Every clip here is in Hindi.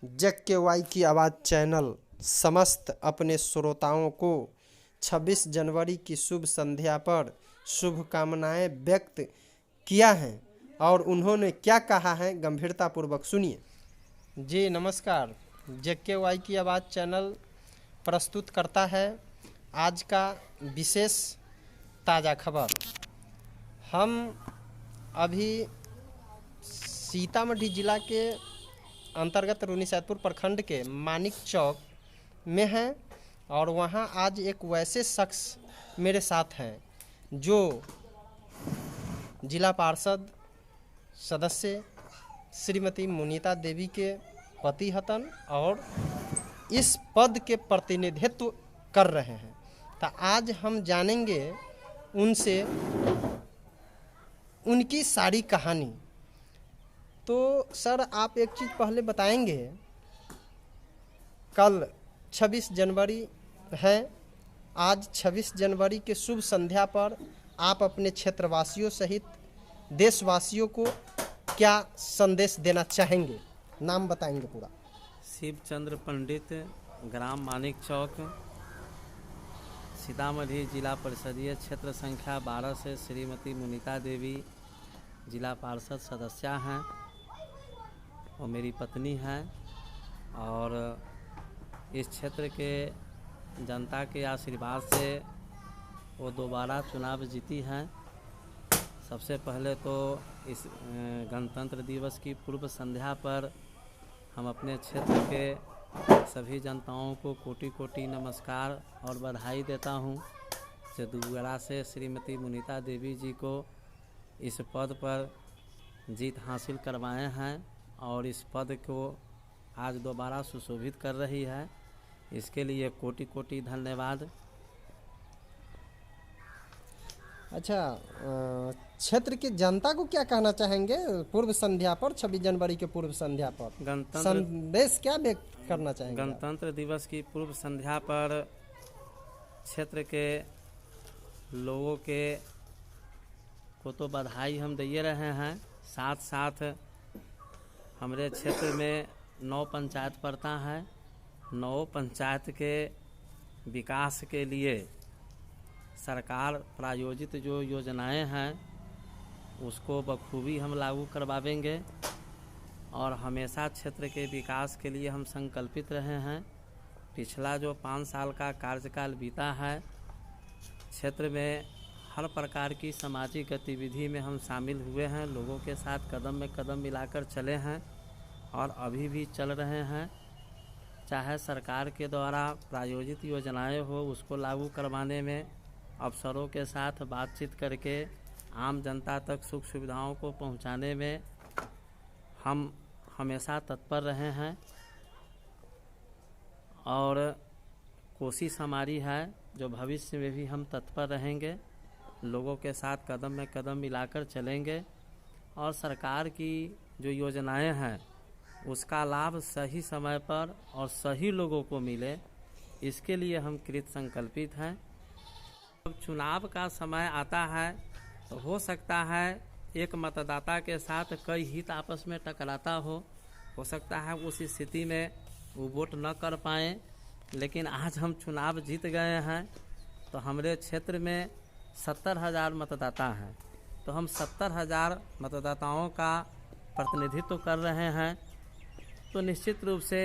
JKY की आवाज़ चैनल समस्त अपने श्रोताओं को 26 जनवरी की शुभ संध्या पर शुभकामनाएं व्यक्त किया है और उन्होंने क्या कहा है गंभीरतापूर्वक सुनिए। जी नमस्कार। JKY की आवाज़ चैनल प्रस्तुत करता है आज का विशेष ताज़ा खबर। हम अभी सीतामढ़ी जिला के अंतर्गत रून्नीसैदपुर प्रखंड के मानिक चौक में हैं और वहाँ आज एक वैसे शख्स मेरे साथ हैं जो जिला पार्षद सदस्य श्रीमती मुनीता देवी के पति हतन और इस पद के प्रतिनिधित्व कर रहे हैं। तो आज हम जानेंगे उनसे उनकी सारी कहानी। तो सर आप एक चीज़ पहले बताएंगे, कल 26 जनवरी है, आज 26 जनवरी के शुभ संध्या पर आप अपने क्षेत्रवासियों सहित देशवासियों को क्या संदेश देना चाहेंगे? नाम बताएंगे पूरा। शिवचंद्र पंडित, ग्राम मानिक चौक, सीतामढ़ी जिला परिषदीय क्षेत्र संख्या 12 से श्रीमती मुनीता देवी जिला पार्षद सदस्य हैं और मेरी पत्नी हैं और इस क्षेत्र के जनता के आशीर्वाद से वो दोबारा चुनाव जीती हैं। सबसे पहले तो इस गणतंत्र दिवस की पूर्व संध्या पर हम अपने क्षेत्र के सभी जनताओं को कोटि कोटि नमस्कार और बधाई देता हूं जो दोबारा से श्रीमती मुनीता देवी जी को इस पद पर जीत हासिल करवाए हैं और इस पद को आज दोबारा सुशोभित कर रही है। इसके लिए कोटि कोटि धन्यवाद। अच्छा, क्षेत्र की जनता को क्या कहना चाहेंगे पूर्व संध्या पर, 26 जनवरी के पूर्व संध्या पर संदेश क्या व्यक्त करना चाहेंगे? गणतंत्र दिवस की पूर्व संध्या पर क्षेत्र के लोगों के को तो बधाई हम दे रहे हैं, साथ साथ हमारे क्षेत्र में 9 पंचायत पड़ता है। 9 पंचायत के विकास के लिए सरकार प्रायोजित जो योजनाएं हैं उसको बखूबी हम लागू करवाएंगे और हमेशा क्षेत्र के विकास के लिए हम संकल्पित रहे हैं। पिछला जो 5 साल का कार्यकाल बीता है, क्षेत्र में हर प्रकार की सामाजिक गतिविधि में हम शामिल हुए हैं, लोगों के साथ कदम में कदम मिलाकर चले हैं और अभी भी चल रहे हैं। चाहे सरकार के द्वारा प्रायोजित योजनाएं हो उसको लागू करवाने में, अफसरों के साथ बातचीत करके आम जनता तक सुख सुविधाओं को पहुंचाने में हम हमेशा तत्पर रहे हैं और कोशिश हमारी है जो भविष्य में भी हम तत्पर रहेंगे, लोगों के साथ कदम में कदम मिलाकर चलेंगे और सरकार की जो योजनाएं हैं उसका लाभ सही समय पर और सही लोगों को मिले, इसके लिए हम कृत संकल्पित हैं। जब चुनाव का समय आता है तो हो सकता है एक मतदाता के साथ कई हित आपस में टकराता हो सकता है उस स्थिति में वो वोट न कर पाएँ, लेकिन आज हम चुनाव जीत गए हैं तो हमारे क्षेत्र में 70,000 मतदाता हैं, तो हम 70,000 मतदाताओं का प्रतिनिधित्व कर रहे हैं। तो निश्चित रूप से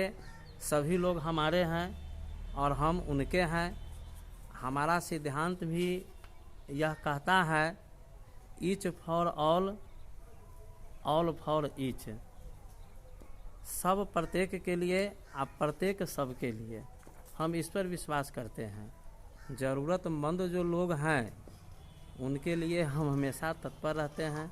सभी लोग हमारे हैं और हम उनके हैं। हमारा सिद्धांत भी यह कहता है each for all, all for each, सब प्रत्येक के लिए और प्रत्येक सब के लिए। हम इस पर विश्वास करते हैं। ज़रूरतमंद जो लोग हैं उनके लिए हम हमेशा तत्पर रहते हैं।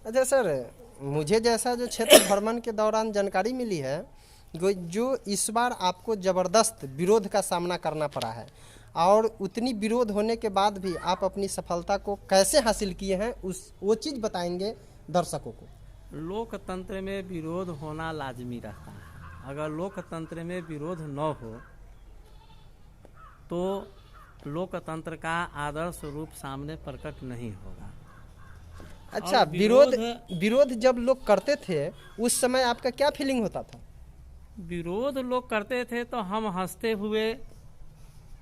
अच्छा सर, मुझे जैसा जो क्षेत्र भ्रमण के दौरान जानकारी मिली है जो इस बार आपको ज़बरदस्त विरोध का सामना करना पड़ा है और उतनी विरोध होने के बाद भी आप अपनी सफलता को कैसे हासिल किए हैं वो चीज़ बताएंगे दर्शकों को। लोकतंत्र में विरोध होना लाजमी रहता है। अगर लोकतंत्र में विरोध न हो तो लोकतंत्र का आदर्श रूप सामने प्रकट नहीं होगा। अच्छा, विरोध जब लोग करते थे उस समय आपका क्या फीलिंग होता था? विरोध लोग करते थे तो हम हंसते हुए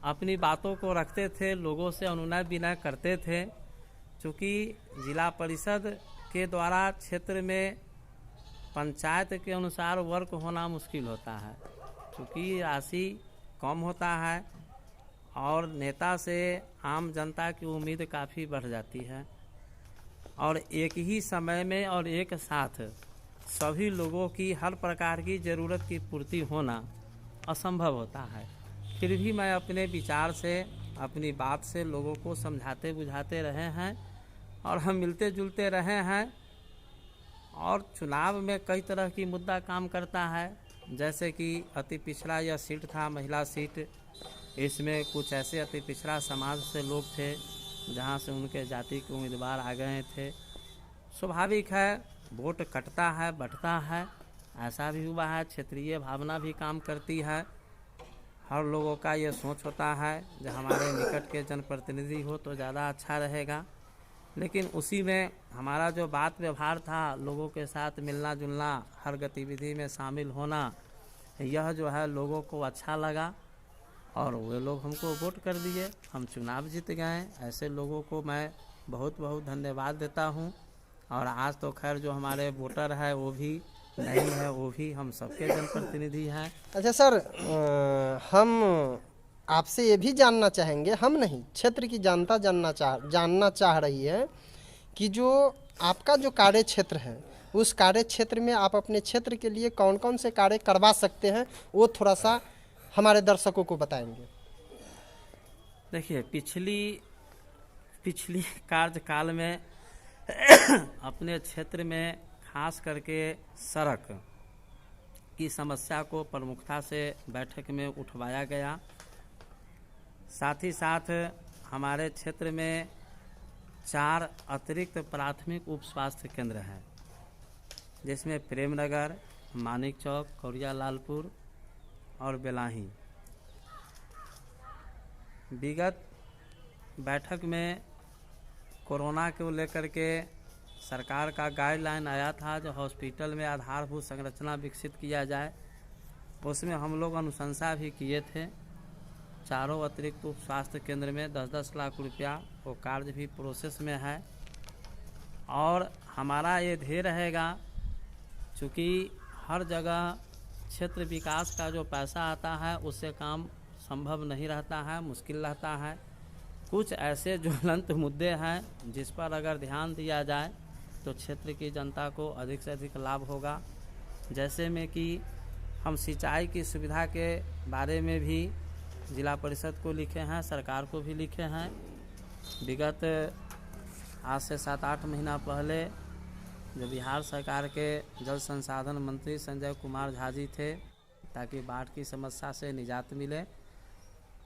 अपनी बातों को रखते थे, लोगों से अनुनय विनय करते थे। चूँकि जिला परिषद के द्वारा क्षेत्र में पंचायत के अनुसार वर्क होना मुश्किल होता है, क्योंकि राशि कम होता है और नेता से आम जनता की उम्मीद काफ़ी बढ़ जाती है, और एक ही समय में और एक साथ सभी लोगों की हर प्रकार की ज़रूरत की पूर्ति होना असंभव होता है। फिर भी मैं अपने विचार से, अपनी बात से लोगों को समझाते बुझाते रहे हैं और हम मिलते जुलते रहे हैं। और चुनाव में कई तरह की मुद्दा काम करता है, जैसे कि अति पिछड़ा यह सीट था, महिला सीट, इसमें कुछ ऐसे अति पिछड़ा समाज से लोग थे जहां से उनके जाति के उम्मीदवार आ गए थे। स्वाभाविक है, वोट कटता है, बढ़ता है, ऐसा भी हुआ है। क्षेत्रीय भावना भी काम करती है। हर लोगों का ये सोच होता है जो हमारे निकट के जनप्रतिनिधि हो तो ज़्यादा अच्छा रहेगा। लेकिन उसी में हमारा जो बात व्यवहार था, लोगों के साथ मिलना जुलना, हर गतिविधि में शामिल होना, यह जो है लोगों को अच्छा लगा और वे लोग हमको वोट कर दिए, हम चुनाव जीत गए। ऐसे लोगों को मैं बहुत बहुत धन्यवाद देता हूं। और आज तो खैर जो हमारे वोटर है वो भी नहीं है, वो भी हम सबके जनप्रतिनिधि हैं। अच्छा सर, हम आपसे ये भी जानना चाहेंगे, हम नहीं, क्षेत्र की जनता जानना चाह रही है कि जो आपका जो कार्य क्षेत्र है, उस कार्य क्षेत्र में आप अपने क्षेत्र के लिए कौन कौन से कार्य करवा सकते हैं, वो थोड़ा सा हमारे दर्शकों को बताएंगे। देखिए, पिछली कार्यकाल में अपने क्षेत्र में खास करके सड़क की समस्या को प्रमुखता से बैठक में उठवाया गया। साथ ही साथ हमारे क्षेत्र में 4 अतिरिक्त प्राथमिक उप स्वास्थ्य केंद्र हैं, जिसमें प्रेमनगर, मानिक चौक, कौरिया लालपुर और बेलाही। विगत बैठक में कोरोना को लेकर के सरकार का गाइडलाइन आया था जो हॉस्पिटल में आधारभूत संरचना विकसित किया जाए। उसमें हम लोग अनुशंसा भी किए थे। 4 अतिरिक्त उप स्वास्थ्य केंद्र में 10-10 लाख रुपया, वो कार्य भी प्रोसेस में है। और हमारा ये ध्येय रहेगा, चूँकि हर जगह क्षेत्र विकास का जो पैसा आता है उससे काम संभव नहीं रहता है, मुश्किल रहता है। कुछ ऐसे ज्वलंत मुद्दे हैं जिस पर अगर ध्यान दिया जाए तो क्षेत्र की जनता को अधिक से अधिक लाभ होगा। जैसे में कि हम सिंचाई की सुविधा के बारे में भी जिला परिषद को लिखे हैं, सरकार को भी लिखे हैं। विगत आज से 7-8 महीना पहले जो बिहार सरकार के जल संसाधन मंत्री संजय कुमार झा जी थे, ताकि बाढ़ की समस्या से निजात मिले।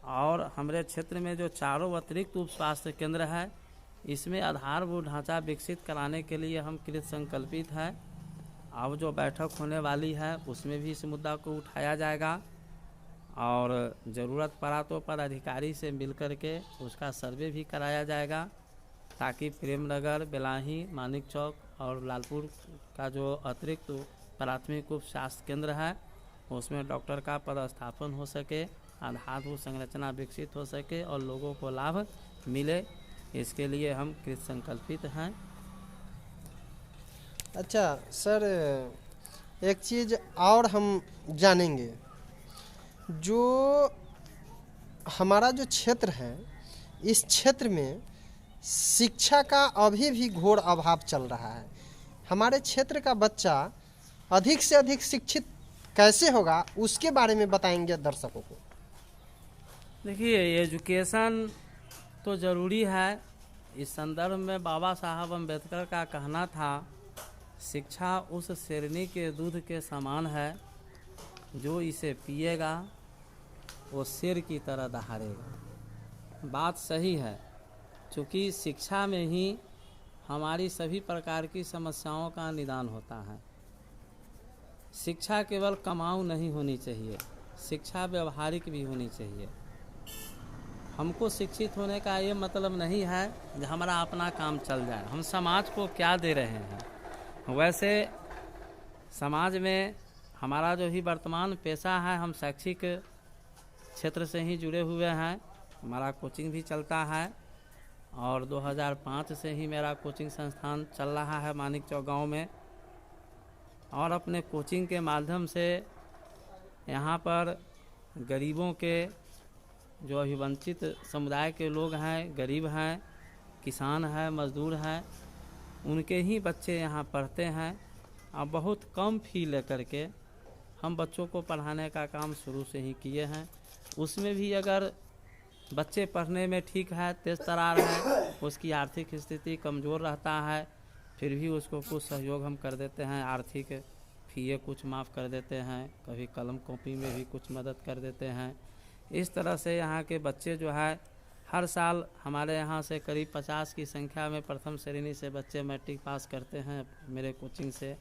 और हमारे क्षेत्र में जो 4 अतिरिक्त उप स्वास्थ्य केंद्र है, इसमें आधारभूत ढांचा विकसित कराने के लिए हम कृत संकल्पित हैं। अब जो बैठक होने वाली है उसमें भी इस मुद्दा को उठाया जाएगा और ज़रूरत पड़ा तो पदाधिकारी से मिल कर के उसका सर्वे भी कराया जाएगा, ताकि प्रेमनगर, बेलाही, मानिक चौक और लालपुर का जो अतिरिक्त प्राथमिक उप स्वास्थ्य केंद्र है उसमें डॉक्टर का पदस्थापन हो सके, आधारभूत संरचना विकसित हो सके और लोगों को लाभ मिले। इसके लिए हम कृत संकल्पित हैं। अच्छा सर, एक चीज़ और हम जानेंगे, जो हमारा जो क्षेत्र है, इस क्षेत्र में शिक्षा का अभी भी घोर अभाव चल रहा है। हमारे क्षेत्र का बच्चा अधिक से अधिक शिक्षित कैसे होगा, उसके बारे में बताएंगे दर्शकों को। देखिए, एजुकेशन तो ज़रूरी है। इस संदर्भ में बाबा साहब अम्बेडकर का कहना था, शिक्षा उस शेरनी के दूध के समान है, जो इसे पिएगा वो शेर की तरह दहाड़ेगा। बात सही है, क्योंकि शिक्षा में ही हमारी सभी प्रकार की समस्याओं का निदान होता है। शिक्षा केवल कमाऊ नहीं होनी चाहिए, शिक्षा व्यवहारिक भी होनी चाहिए। हमको शिक्षित होने का ये मतलब नहीं है कि हमारा अपना काम चल जाए। हम समाज को क्या दे रहे हैं। वैसे समाज में हमारा जो ही वर्तमान पेशा है, हम शैक्षिक क्षेत्र से ही जुड़े हुए हैं। हमारा कोचिंग भी चलता है और 2005 से ही मेरा कोचिंग संस्थान चल रहा है मानिक चौक गाँव में। और अपने कोचिंग के माध्यम से यहाँ पर गरीबों के, जो अभिवंचित समुदाय के लोग हैं, गरीब हैं, किसान हैं, मजदूर हैं, उनके ही बच्चे यहाँ पढ़ते हैं। और बहुत कम फ़ी लेकर के हम बच्चों को पढ़ाने का काम शुरू से ही किए हैं। उसमें भी अगर बच्चे पढ़ने में ठीक है, तेज़ तरार है, उसकी आर्थिक स्थिति कमज़ोर रहता है, फिर भी उसको कुछ सहयोग हम कर देते हैं। आर्थिक फ़ीस कुछ माफ़ कर देते हैं, कभी कलम कॉपी में भी कुछ मदद कर देते हैं। इस तरह से यहाँ के बच्चे जो है हर साल हमारे यहाँ से करीब 50 की संख्या में प्रथम श्रेणी से बच्चे मैट्रिक पास करते हैं मेरे कोचिंग से।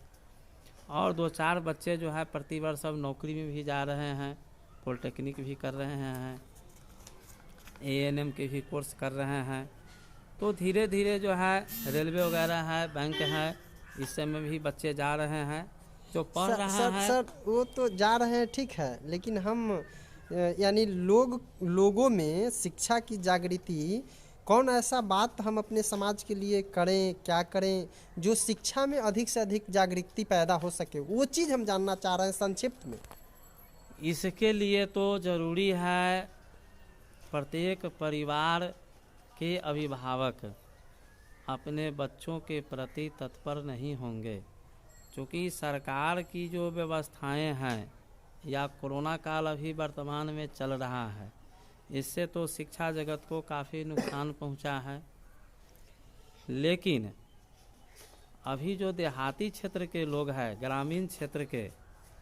और 2-4 बच्चे जो है प्रतिवर्ष अब नौकरी में भी जा रहे हैं, पॉलिटेक्निक भी कर रहे हैं, ANM के भी कोर्स कर रहे हैं। तो धीरे धीरे जो है रेलवे वगैरह है, बैंक है, इस सब में भी बच्चे जा रहे हैं जो पढ़ रहे हैं। सर वो तो जा रहे हैं, ठीक है, लेकिन हम यानी लोगों में शिक्षा की जागृति, कौन ऐसा बात हम अपने समाज के लिए करें, क्या करें जो शिक्षा में अधिक से अधिक जागृति पैदा हो सके, वो चीज़ हम जानना चाह रहे हैं संक्षिप्त में। इसके लिए तो ज़रूरी है प्रत्येक परिवार के अभिभावक अपने बच्चों के प्रति तत्पर नहीं होंगे, क्योंकि सरकार की जो व्यवस्थाएं हैं या कोरोना काल अभी वर्तमान में चल रहा है, इससे तो शिक्षा जगत को काफ़ी नुकसान पहुंचा है। लेकिन अभी जो देहाती क्षेत्र के लोग हैं, ग्रामीण क्षेत्र के,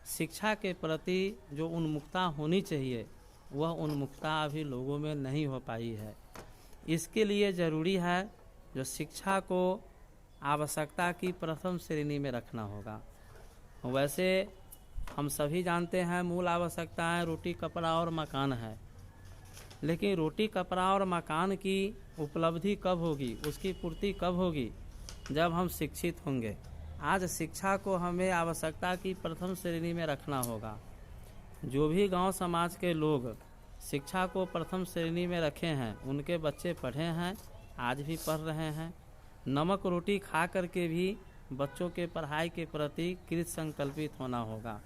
शिक्षा के प्रति जो उन्मुखता होनी चाहिए वह उन्मुखता अभी लोगों में नहीं हो पाई है। इसके लिए ज़रूरी है जो शिक्षा को आवश्यकता की प्रथम श्रेणी में रखना होगा। वैसे हम सभी जानते हैं मूल आवश्यकताएं रोटी, कपड़ा और मकान है, लेकिन रोटी, कपड़ा और मकान की उपलब्धि कब होगी, उसकी पूर्ति कब होगी, जब हम शिक्षित होंगे। आज शिक्षा को हमें आवश्यकता की प्रथम श्रेणी में रखना होगा। जो भी गांव समाज के लोग शिक्षा को प्रथम श्रेणी में रखे हैं, उनके बच्चे पढ़े हैं, आज भी पढ़ रहे हैं। नमक रोटी खा करके भी बच्चों के पढ़ाई के प्रति कृत संकल्पित होना होगा।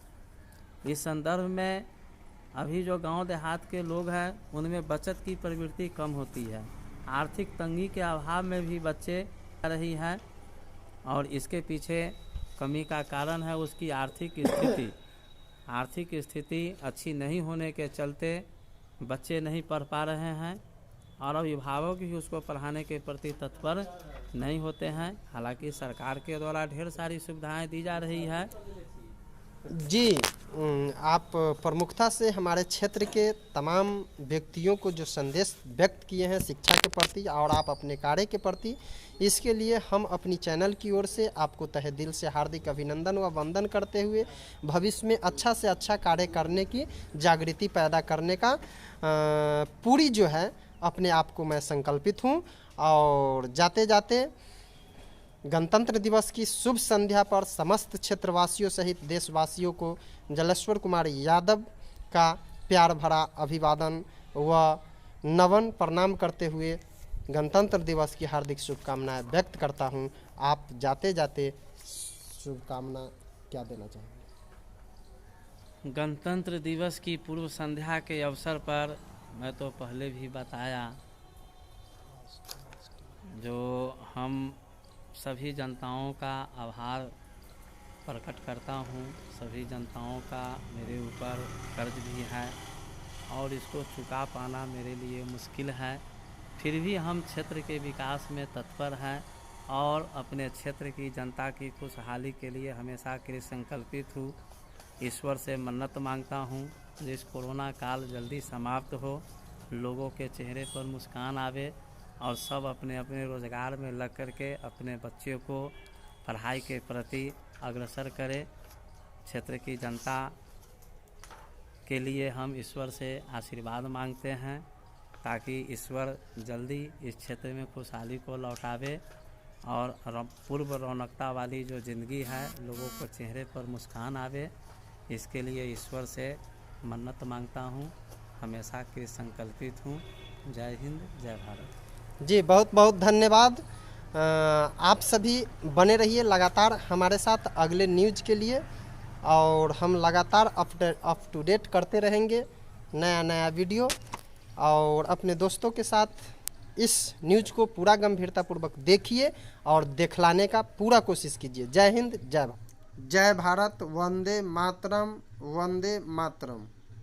इस संदर्भ में अभी जो गांव देहात के लोग हैं उनमें बचत की प्रवृत्ति कम होती है, आर्थिक तंगी के अभाव में भी बच्चे आ रही हैं, और इसके पीछे कमी का कारण है उसकी आर्थिक स्थिति अच्छी नहीं होने के चलते बच्चे नहीं पढ़ पा रहे हैं और अभिभावक भी उसको पढ़ाने के प्रति तत्पर नहीं होते हैं। हालांकि सरकार के द्वारा ढेर सारी सुविधाएं दी जा रही है। जी, आप प्रमुखता से हमारे क्षेत्र के तमाम व्यक्तियों को जो संदेश व्यक्त किए हैं शिक्षा के प्रति और आप अपने कार्य के प्रति, इसके लिए हम अपनी चैनल की ओर से आपको तहे दिल से हार्दिक अभिनंदन व वंदन करते हुए भविष्य में अच्छा से अच्छा कार्य करने की जागृति पैदा करने का पूरी जो है अपने आप को मैं संकल्पित हूँ। और जाते जाते गणतंत्र दिवस की शुभ संध्या पर समस्त क्षेत्रवासियों सहित देशवासियों को जलेश्वर कुमार यादव का प्यार भरा अभिवादन व नमन प्रणाम करते हुए गणतंत्र दिवस की हार्दिक शुभकामनाएं व्यक्त करता हूं। आप जाते जाते शुभकामना क्या देना चाहेंगे? गणतंत्र दिवस की पूर्व संध्या के अवसर पर मैं तो पहले भी बताया, जो हम सभी जनताओं का आभार प्रकट करता हूँ। सभी जनताओं का मेरे ऊपर कर्ज भी है और इसको चुका पाना मेरे लिए मुश्किल है, फिर भी हम क्षेत्र के विकास में तत्पर हैं और अपने क्षेत्र की जनता की खुशहाली के लिए हमेशा कृत संकल्पित हूँ। ईश्वर से मन्नत मांगता हूँ जिस कोरोना काल जल्दी समाप्त हो, लोगों के चेहरे पर मुस्कान आवे और सब अपने अपने रोज़गार में लग करके अपने बच्चों को पढ़ाई के प्रति अग्रसर करें। क्षेत्र की जनता के लिए हम ईश्वर से आशीर्वाद मांगते हैं ताकि ईश्वर जल्दी इस क्षेत्र में खुशहाली को लौटावे और पूर्व रौनकता वाली जो ज़िंदगी है, लोगों को चेहरे पर मुस्कान आवे। इसके लिए ईश्वर से मन्नत मांगता हूँ, हमेशा के लिए संकल्पित हूँ। जय हिंद, जय भारत। जी बहुत बहुत धन्यवाद। आप सभी बने रहिए लगातार हमारे साथ अगले न्यूज के लिए, और हम लगातार अप टू डेट करते रहेंगे नया नया वीडियो। और अपने दोस्तों के साथ इस न्यूज को पूरा गंभीरतापूर्वक देखिए और दिखलाने का पूरा कोशिश कीजिए। जय हिंद, जय भारत। जय भारत, वंदे मातरम, वंदे मातरम।